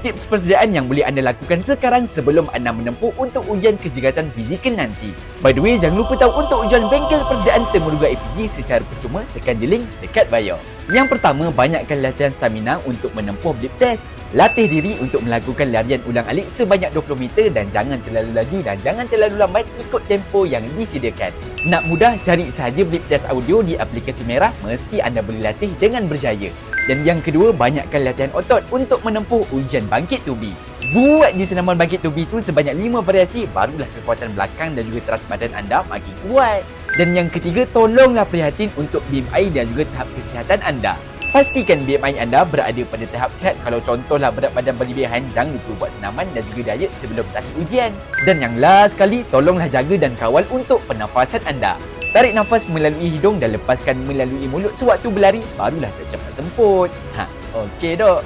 tips persediaan yang boleh anda lakukan sekarang sebelum anda menempuh untuk ujian kecergasan fizikal nanti. By the way, jangan lupa tahu untuk ujian bengkel persediaan Temuruga APG secara percuma, tekan di link dekat bio. Yang pertama, banyakkan latihan stamina untuk menempuh blip test. Latih diri untuk melakukan larian ulang-alik sebanyak 20 meter dan jangan terlalu laju dan jangan terlalu lambat, ikut tempo yang disediakan. Nak mudah, cari sahaja blip test audio di aplikasi Merah, mesti anda boleh latih dengan berjaya. Dan yang kedua, banyakkan latihan otot untuk menempuh ujian bangkit tubi. Buat je senaman bangkit tubi tu sebanyak 5 variasi, barulah kekuatan belakang dan juga teras badan anda makin kuat. Dan yang ketiga, tolonglah prihatin untuk BMI dan juga tahap kesihatan anda. Pastikan BMI anda berada pada tahap sihat. Kalau contohlah berat badan berlebihan, jangan lupa buat senaman dan juga diet sebelum tarik ujian. Dan yang last sekali, tolonglah jaga dan kawal untuk pernafasan anda. Tarik nafas melalui hidung dan lepaskan melalui mulut sewaktu berlari, barulah tercepat semput. Okey dok.